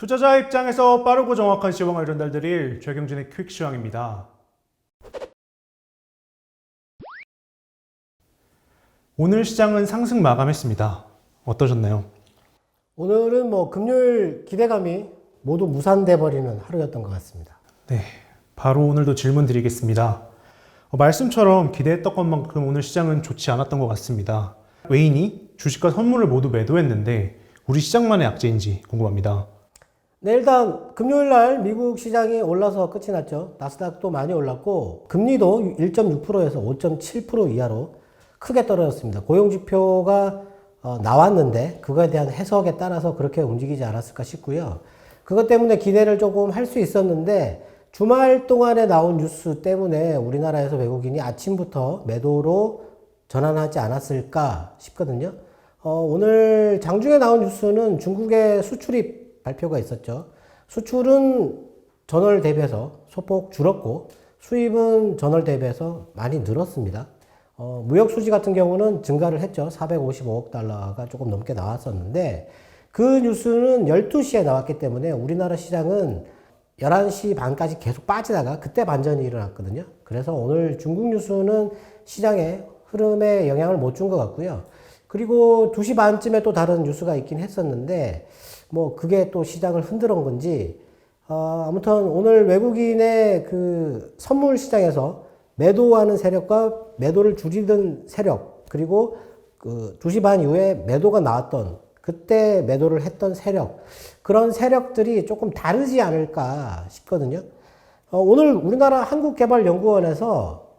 투자자 입장에서 빠르고 정확한 시황을 전달드릴 최경진의 퀵 시황입니다. 오늘 시장은 상승 마감했습니다. 어떠셨나요? 오늘은 금요일 기대감이 모두 무산돼 버리는 하루였던 것 같습니다. 네, 바로 오늘도 질문 드리겠습니다. 말씀처럼 기대했던 것만큼 오늘 시장은 좋지 않았던 것 같습니다. 외인이 주식과 선물을 모두 매도했는데 우리 시장만의 악재인지 궁금합니다. 네, 일단 금요일 날 미국 시장이 올라서 끝이 났죠. 나스닥도 많이 올랐고 금리도 1.6%에서 5.7% 이하로 크게 떨어졌습니다. 고용지표가 나왔는데 그거에 대한 해석에 따라서 그렇게 움직이지 않았을까 싶고요. 그것 때문에 기대를 조금 할 수 있었는데 주말 동안에 나온 뉴스 때문에 우리나라에서 외국인이 아침부터 매도로 전환하지 않았을까 싶거든요. 오늘 장중에 나온 뉴스는 중국의 수출입 발표가 있었죠. 수출은 전월 대비해서 소폭 줄었고 수입은 전월 대비해서 많이 늘었습니다. 무역 수지 같은 경우는 증가를 했죠. 455억 달러가 조금 넘게 나왔었는데 그 뉴스는 12시에 나왔기 때문에 우리나라 시장은 11시 반까지 계속 빠지다가 그때 반전이 일어났거든요. 그래서 오늘 중국 뉴스는 시장의 흐름에 영향을 못 준 것 같고요. 그리고 2시 반쯤에 또 다른 뉴스가 있긴 했었는데 그게 또 시장을 흔들은 건지 아무튼 오늘 외국인의 그 선물 시장에서 매도하는 세력과 매도를 줄이던 세력 그리고 그 2시 반 이후에 매도가 나왔던 그때 매도를 했던 세력 그런 세력들이 조금 다르지 않을까 싶거든요. 오늘 우리나라 한국개발연구원에서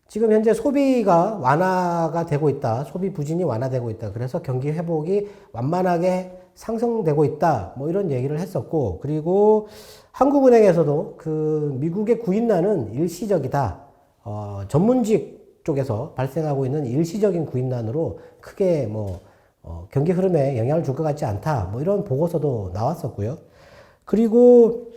지금 현재 소비가 완화가 되고 있다. 소비 부진이 완화되고 있다. 그래서 경기 회복이 완만하게 상승되고 있다. 이런 얘기를 했었고, 그리고 한국은행에서도 그 미국의 구인난은 일시적이다. 전문직 쪽에서 발생하고 있는 일시적인 구인난으로 크게 경기 흐름에 영향을 줄 것 같지 않다. 이런 보고서도 나왔었고요. 그리고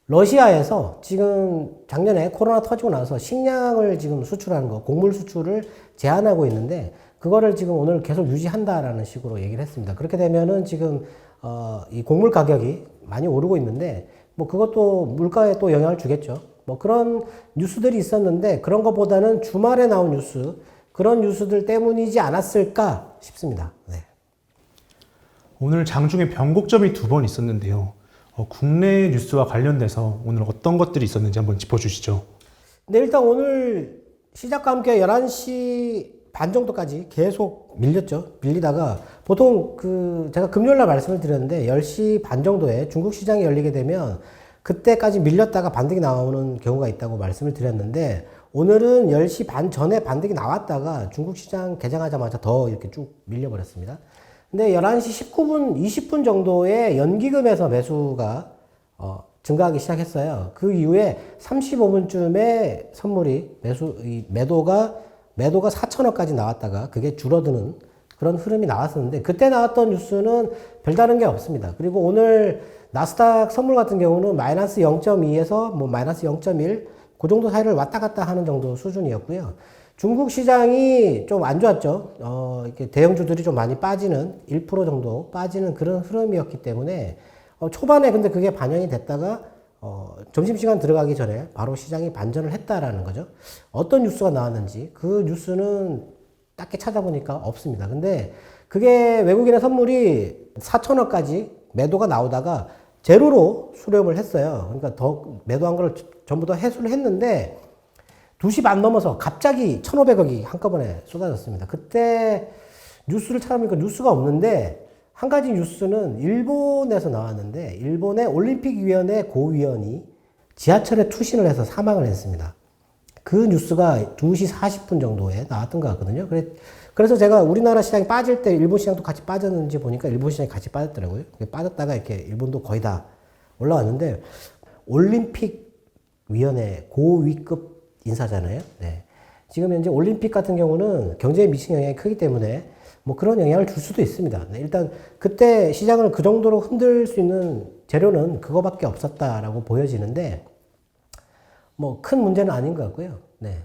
러시아에서 지금 작년에 코로나 터지고 나서 식량을 지금 수출하는 거, 곡물 수출을 제한하고 있는데, 그거를 지금 오늘 계속 유지한다라는 식으로 얘기를 했습니다. 그렇게 되면은 지금, 이 곡물 가격이 많이 오르고 있는데, 그것도 물가에 또 영향을 주겠죠. 그런 뉴스들이 있었는데, 그런 것보다는 주말에 나온 뉴스, 그런 뉴스들 때문이지 않았을까 싶습니다. 네. 오늘 장중에 변곡점이 2번 있었는데요. 국내 뉴스와 관련돼서 오늘 어떤 것들이 있었는지 한번 짚어주시죠. 네, 일단 오늘 시작과 함께 11시 반 정도까지 계속 밀렸죠. 밀리다가 보통 제가 금요일날 말씀을 드렸는데 10시 반 정도에 중국 시장이 열리게 되면 그때까지 밀렸다가 반등이 나오는 경우가 있다고 말씀을 드렸는데 오늘은 10시 반 전에 반등이 나왔다가 중국 시장 개장하자마자 더 이렇게 쭉 밀려버렸습니다. 근데 11시 19분, 20분 정도에 연기금에서 매수가 증가하기 시작했어요. 그 이후에 35분쯤에 선물이 매도가 4천억까지 나왔다가 그게 줄어드는 그런 흐름이 나왔었는데 그때 나왔던 뉴스는 별다른 게 없습니다. 그리고 오늘 나스닥 선물 같은 경우는 마이너스 0.2에서 마이너스 0.1 그 정도 사이를 왔다 갔다 하는 정도 수준이었고요. 중국 시장이 좀 안 좋았죠. 이렇게 대형주들이 좀 많이 빠지는 1% 정도 빠지는 그런 흐름이었기 때문에 초반에 근데 그게 반영이 됐다가 점심시간 들어가기 전에 바로 시장이 반전을 했다라는 거죠. 어떤 뉴스가 나왔는지 그 뉴스는 딱히 찾아보니까 없습니다. 근데 그게 외국인의 선물이 4천억까지 매도가 나오다가 제로로 수렴을 했어요. 그러니까 더 매도한 걸 전부 다 회수를 했는데 2시 반 넘어서 갑자기 1,500억이 한꺼번에 쏟아졌습니다. 그때 뉴스를 찾아보니까 뉴스가 없는데 한 가지 뉴스는 일본에서 나왔는데 일본의 올림픽위원회 고위원이 지하철에 투신을 해서 사망을 했습니다. 그 뉴스가 2시 40분 정도에 나왔던 것 같거든요. 그래서 제가 우리나라 시장이 빠질 때 일본 시장도 같이 빠졌는지 보니까 일본 시장이 같이 빠졌더라고요. 빠졌다가 이렇게 일본도 거의 다 올라왔는데 올림픽위원회 고위급 인사잖아요. 네. 지금 현재 올림픽 같은 경우는 경제에 미치는 영향이 크기 때문에 그런 영향을 줄 수도 있습니다. 네. 일단 그때 시장을 그 정도로 흔들 수 있는 재료는 그거밖에 없었다라고 보여지는데 큰 문제는 아닌 것 같고요. 네.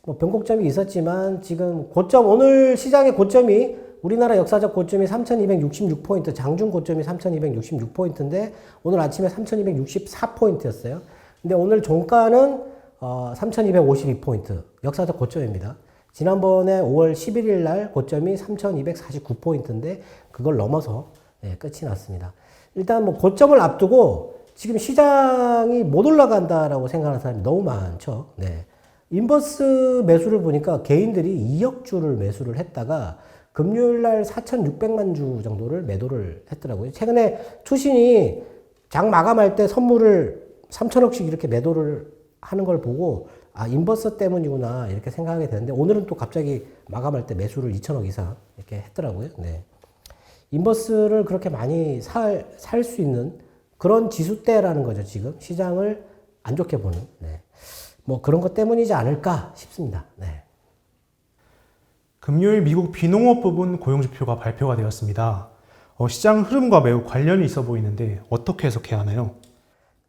변곡점이 있었지만 지금 오늘 시장의 고점이 우리나라 역사적 고점이 3,266포인트, 장중 고점이 3,266포인트인데 오늘 아침에 3,264포인트였어요. 근데 오늘 종가는 3,252포인트, 역사적 고점입니다. 지난번에 5월 11일 날 고점이 3,249포인트인데 그걸 넘어서 끝이 났습니다. 일단 뭐 고점을 앞두고 지금 시장이 못 올라간다라고 생각하는 사람이 너무 많죠. 네. 인버스 매수를 보니까 개인들이 2억 주를 매수를 했다가 금요일 날 4,600만 주 정도를 매도를 했더라고요. 최근에 투신이 장 마감할 때 선물을 3천억씩 이렇게 매도를 하는 걸 보고 아, 인버스 때문이구나 이렇게 생각하게 되는데 오늘은 또 갑자기 마감할 때 매수를 2천억 이상 이렇게 했더라고요. 네. 인버스를 그렇게 많이 살 수 있는 그런 지수대라는 거죠. 지금 시장을 안 좋게 보는. 네. 뭐 그런 것 때문이지 않을까 싶습니다. 네. 금요일 미국 비농업 부분 고용지표가 발표가 되었습니다. 시장 흐름과 매우 관련이 있어 보이는데 어떻게 해석해야 하나요?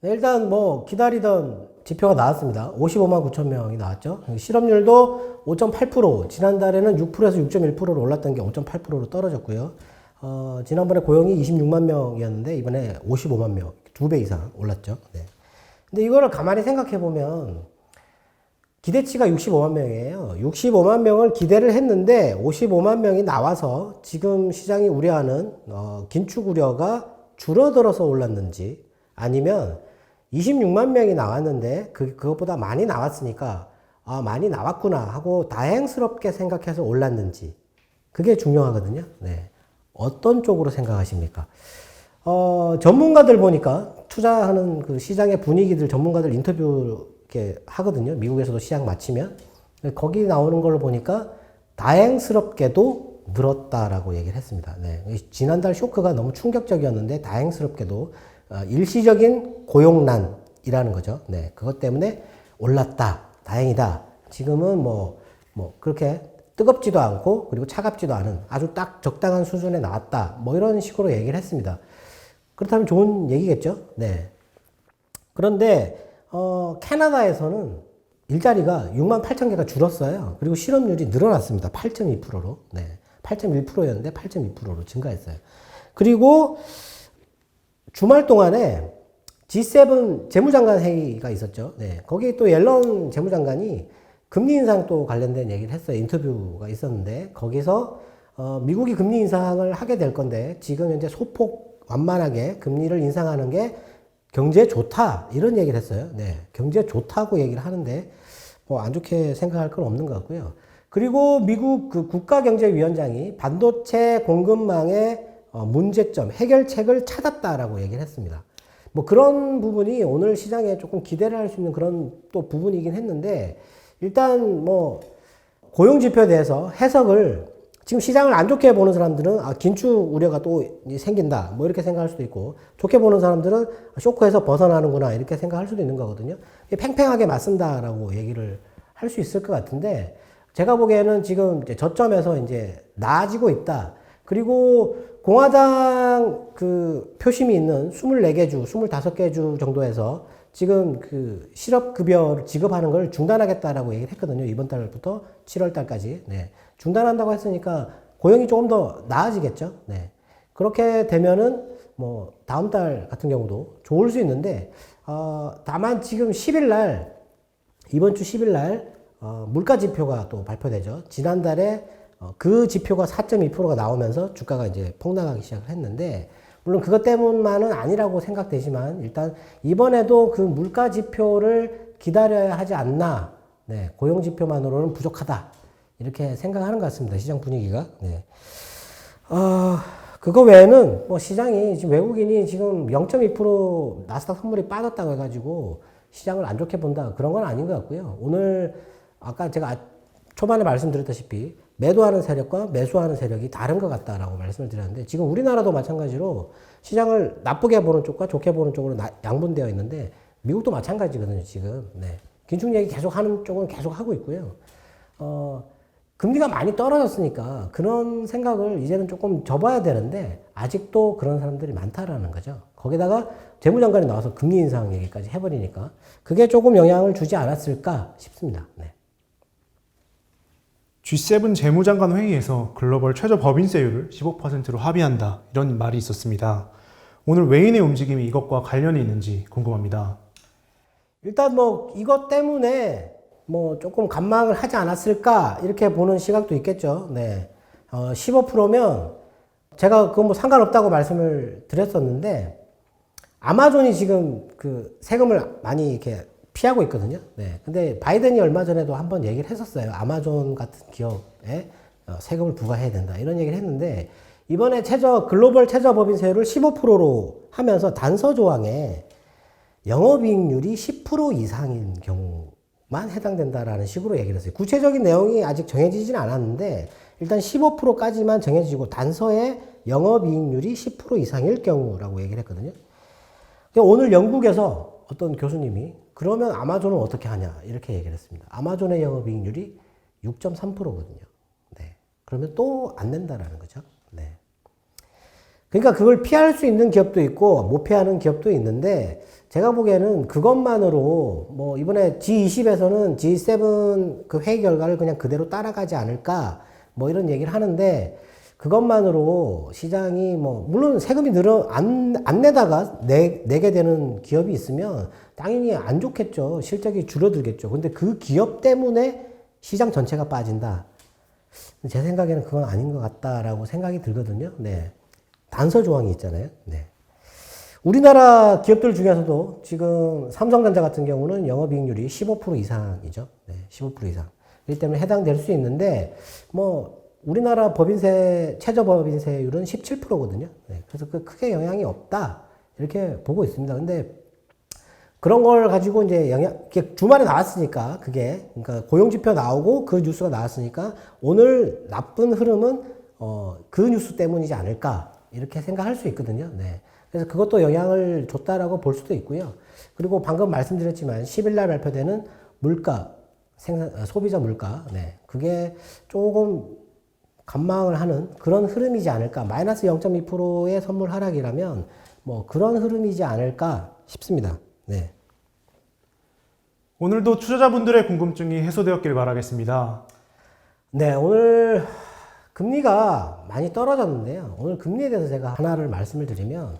네, 일단 뭐 기다리던 지표가 나왔습니다. 55만 9천 명이 나왔죠. 실업률도 5.8%, 지난달에는 6%에서 6.1%로 올랐던 게 5.8%로 떨어졌고요. 지난번에 고용이 26만 명이었는데 이번에 55만 명, 2배 이상 올랐죠. 네. 근데 이거를 가만히 생각해 보면 기대치가 65만 명이에요. 65만 명을 기대를 했는데 55만 명이 나와서 지금 시장이 우려하는 긴축 우려가 줄어들어서 올랐는지 아니면 26만 명이 나왔는데 그것보다 많이 나왔으니까 아, 많이 나왔구나 하고 다행스럽게 생각해서 올랐는지 그게 중요하거든요. 네. 어떤 쪽으로 생각하십니까? 전문가들 보니까 투자하는 그 시장의 분위기들 전문가들 인터뷰 이렇게 하거든요. 미국에서도 시장 마치면. 거기 나오는 걸로 보니까 다행스럽게도 늘었다라고 얘기를 했습니다. 네. 지난달 쇼크가 너무 충격적이었는데 다행스럽게도 일시적인 고용난이라는 거죠. 네. 그것 때문에 올랐다. 다행이다. 지금은 뭐 그렇게 뜨겁지도 않고 그리고 차갑지도 않은 아주 딱 적당한 수준에 나왔다. 뭐 이런 식으로 얘기를 했습니다. 그렇다면 좋은 얘기겠죠? 네. 그런데 캐나다에서는 일자리가 6만 8천 개가 줄었어요. 그리고 실업률이 늘어났습니다. 8.2%로. 네. 8.1%였는데 8.2%로 증가했어요. 그리고 주말 동안에 G7 재무장관 회의가 있었죠. 네. 거기 또 옐런 재무장관이 금리 인상 또 관련된 얘기를 했어요. 인터뷰가 있었는데 거기서 미국이 금리 인상을 하게 될 건데 지금 현재 소폭 완만하게 금리를 인상하는 게 경제에 좋다 이런 얘기를 했어요. 네, 경제에 좋다고 얘기를 하는데 뭐 안 좋게 생각할 건 없는 것 같고요. 그리고 미국 그 국가경제위원장이 반도체 공급망의 문제점 해결책을 찾았다라고 얘기를 했습니다. 뭐 그런 부분이 오늘 시장에 조금 기대를 할 수 있는 그런 또 부분이긴 했는데 일단 뭐 고용지표에 대해서 해석을 지금 시장을 안 좋게 보는 사람들은 긴축 우려가 또 생긴다 뭐 이렇게 생각할 수도 있고 좋게 보는 사람들은 쇼크에서 벗어나는구나 이렇게 생각할 수도 있는 거거든요. 팽팽하게 맞쓴다라고 얘기를 할 수 있을 것 같은데 제가 보기에는 지금 이제 저점에서 이제 나아지고 있다. 그리고 공화당 그 표심이 있는 24개 주, 25개 주 정도에서 지금 그 실업급여를 지급하는 걸 중단하겠다라고 얘기를 했거든요. 이번 달부터 7월 달까지. 네. 중단한다고 했으니까 고용이 조금 더 나아지겠죠. 네. 그렇게 되면은 뭐 다음 달 같은 경우도 좋을 수 있는데, 다만 지금 10일 날, 이번 주 10일 날, 물가 지표가 또 발표되죠. 지난달에 그 지표가 4.2%가 나오면서 주가가 이제 폭락하기 시작을 했는데, 물론 그것 때문만은 아니라고 생각되지만 일단 이번에도 그 물가 지표를 기다려야 하지 않나. 네, 고용 지표만으로는 부족하다. 이렇게 생각하는 것 같습니다. 시장 분위기가. 네. 그거 외에는 뭐 시장이 지금 외국인이 지금 0.2% 나스닥 선물이 빠졌다고 해가지고 시장을 안 좋게 본다. 그런 건 아닌 것 같고요. 오늘 아까 제가 초반에 말씀드렸다시피 매도하는 세력과 매수하는 세력이 다른 것 같다라고 말씀을 드렸는데 지금 우리나라도 마찬가지로 시장을 나쁘게 보는 쪽과 좋게 보는 쪽으로 양분되어 있는데 미국도 마찬가지거든요. 지금. 네. 긴축 얘기 계속 하는 쪽은 계속 하고 있고요. 금리가 많이 떨어졌으니까 그런 생각을 이제는 조금 접어야 되는데 아직도 그런 사람들이 많다라는 거죠. 거기다가 재무장관이 나와서 금리 인상 얘기까지 해버리니까 그게 조금 영향을 주지 않았을까 싶습니다. 네. G7 재무장관 회의에서 글로벌 최저 법인세율을 15%로 합의한다. 이런 말이 있었습니다. 오늘 외인의 움직임이 이것과 관련이 있는지 궁금합니다. 일단 뭐 이것 때문에 뭐 조금 관망을 하지 않았을까 이렇게 보는 시각도 있겠죠. 네. 15%면 제가 그거 뭐 상관없다고 말씀을 드렸었는데 아마존이 지금 그 세금을 많이 이렇게 피하고 있거든요. 네. 근데 바이든이 얼마 전에도 한번 얘기를 했었어요. 아마존 같은 기업에 세금을 부과해야 된다. 이런 얘기를 했는데 이번에 글로벌 최저 법인세율을 15%로 하면서 단서 조항에 영업이익률이 10% 이상인 경우만 해당된다라는 식으로 얘기를 했어요. 구체적인 내용이 아직 정해지진 않았는데 일단 15%까지만 정해지고 단서에 영업이익률이 10% 이상일 경우라고 얘기를 했거든요. 오늘 영국에서 어떤 교수님이 그러면 아마존은 어떻게 하냐 이렇게 얘기를 했습니다. 아마존의 영업이익률이 6.3%거든요. 네. 그러면 또 안 낸다라는 거죠. 네. 그러니까 그걸 피할 수 있는 기업도 있고 못 피하는 기업도 있는데 제가 보기에는 그것만으로 뭐 이번에 G20에서는 G7 그 회의 결과를 그냥 그대로 따라가지 않을까 뭐 이런 얘기를 하는데 그것만으로 시장이 뭐 물론 세금이 안 내다가 내게 되는 기업이 있으면 당연히 안 좋겠죠. 실적이 줄어들겠죠. 근데 그 기업 때문에 시장 전체가 빠진다. 제 생각에는 그건 아닌 것 같다라고 생각이 들거든요. 네. 단서 조항이 있잖아요. 네. 우리나라 기업들 중에서도 지금 삼성전자 같은 경우는 영업이익률이 15% 이상이죠. 네, 15% 이상. 그렇기 때문에 해당될 수 있는데, 뭐, 우리나라 최저 법인세율은 17%거든요. 네, 그래서 크게 영향이 없다. 이렇게 보고 있습니다. 근데 그런 걸 가지고 이제 주말에 나왔으니까 그러니까 고용지표 나오고 그 뉴스가 나왔으니까 오늘 나쁜 흐름은, 그 뉴스 때문이지 않을까. 이렇게 생각할 수 있거든요. 네. 그래서 그것도 영향을 줬다라고 볼 수도 있고요. 그리고 방금 말씀드렸지만 10일 날 발표되는 물가, 소비자 물가, 네. 그게 조금 관망을 하는 그런 흐름이지 않을까. 마이너스 0.2%의 선물 하락이라면 뭐 그런 흐름이지 않을까 싶습니다. 네. 오늘도 투자자분들의 궁금증이 해소되었길 바라겠습니다. 네, 오늘 금리가 많이 떨어졌는데요. 오늘 금리에 대해서 제가 하나를 말씀을 드리면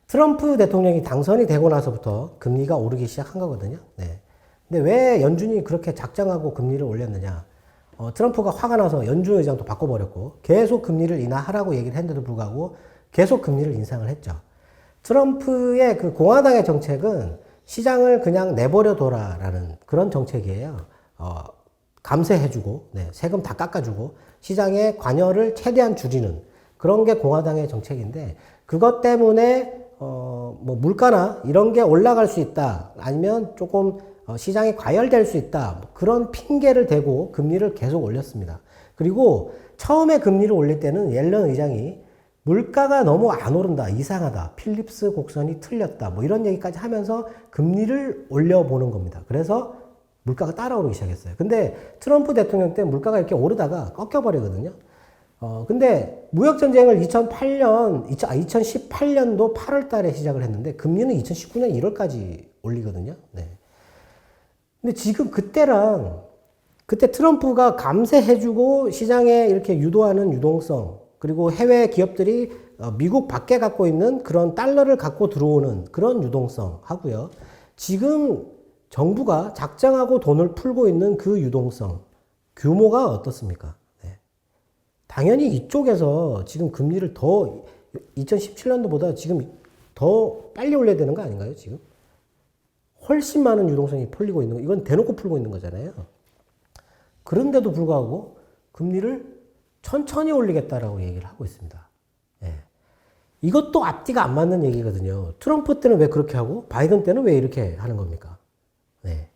트럼프 대통령이 당선이 되고 나서부터 금리가 오르기 시작한 거거든요. 네. 근데 왜 연준이 그렇게 작정하고 금리를 올렸느냐? 트럼프가 화가 나서 연준 의장도 바꿔버렸고 계속 금리를 인하하라고 얘기를 했는데도 불구하고 계속 금리를 인상을 했죠. 트럼프의 그 공화당의 정책은 시장을 그냥 내버려둬라라는 그런 정책이에요. 감세해주고, 네, 세금 다 깎아주고, 시장의 관여를 최대한 줄이는 그런 게 공화당의 정책인데, 그것 때문에, 뭐, 물가나 이런 게 올라갈 수 있다. 아니면 조금, 시장이 과열될 수 있다. 그런 핑계를 대고 금리를 계속 올렸습니다. 그리고 처음에 금리를 올릴 때는 옐런 의장이 물가가 너무 안 오른다, 이상하다, 필립스 곡선이 틀렸다, 뭐 이런 얘기까지 하면서 금리를 올려보는 겁니다. 그래서 물가가 따라오르기 시작했어요. 근데 트럼프 대통령 때 물가가 이렇게 오르다가 꺾여버리거든요. 근데 무역전쟁을 2018년도 8월 달에 시작을 했는데 금리는 2019년 1월까지 올리거든요. 네. 근데 지금 그때 트럼프가 감세해주고 시장에 이렇게 유도하는 유동성, 그리고 해외 기업들이 미국 밖에 갖고 있는 그런 달러를 갖고 들어오는 그런 유동성 하고요. 지금 정부가 작정하고 돈을 풀고 있는 그 유동성, 규모가 어떻습니까? 네. 당연히 이쪽에서 지금 금리를 2017년도보다 지금 더 빨리 올려야 되는 거 아닌가요, 지금? 훨씬 많은 유동성이 풀리고 있는 거, 이건 대놓고 풀고 있는 거잖아요. 그런데도 불구하고 금리를 천천히 올리겠다라고 얘기를 하고 있습니다. 예. 이것도 앞뒤가 안 맞는 얘기거든요. 트럼프 때는 왜 그렇게 하고 바이든 때는 왜 이렇게 하는 겁니까? 네.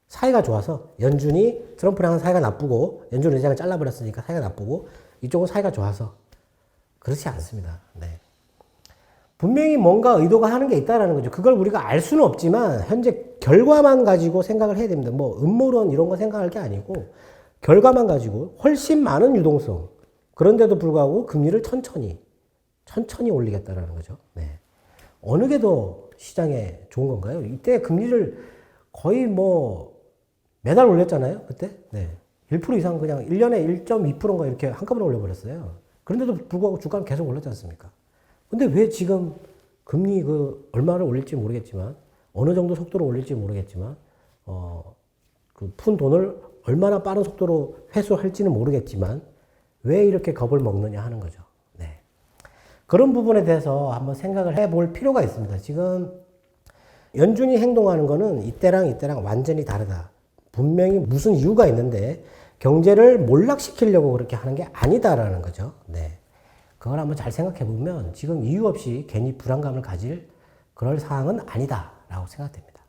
사이가 좋아서 연준이 트럼프랑 사이가 나쁘고 연준 의장을 잘라버렸으니까 사이가 나쁘고 이쪽은 사이가 좋아서 그렇지 않습니다. 네. 분명히 뭔가 의도가 하는 게 있다라는 거죠. 그걸 우리가 알 수는 없지만 현재 결과만 가지고 생각을 해야 됩니다. 뭐 음모론 이런 거 생각할 게 아니고 결과만 가지고 훨씬 많은 유동성, 그런데도 불구하고 금리를 천천히 올리겠다라는 거죠. 네. 어느 게 더 시장에 좋은 건가요? 이때 금리를 거의 뭐 매달 올렸잖아요. 그때. 네. 1% 이상 그냥 1년에 1.2%인가 이렇게 한꺼번에 올려버렸어요. 그런데도 불구하고 주가는 계속 올랐지 않습니까? 근데 왜 지금 금리 얼마를 올릴지 모르겠지만, 어느 정도 속도로 올릴지 모르겠지만, 푼 돈을 얼마나 빠른 속도로 회수할지는 모르겠지만, 왜 이렇게 겁을 먹느냐 하는 거죠. 네. 그런 부분에 대해서 한번 생각을 해볼 필요가 있습니다. 지금 연준이 행동하는 거는 이때랑 완전히 다르다. 분명히 무슨 이유가 있는데 경제를 몰락시키려고 그렇게 하는 게 아니다라는 거죠. 네. 그걸 한번 잘 생각해 보면 지금 이유 없이 괜히 불안감을 가질 그럴 사항은 아니다라고 생각됩니다.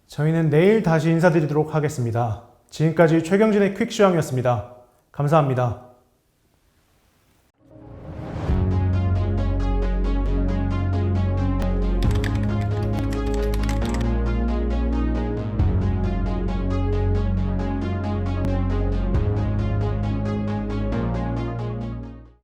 저희는 내일 다시 인사드리도록 하겠습니다. 지금까지 최경진의 퀵시황이었습니다. 감사합니다.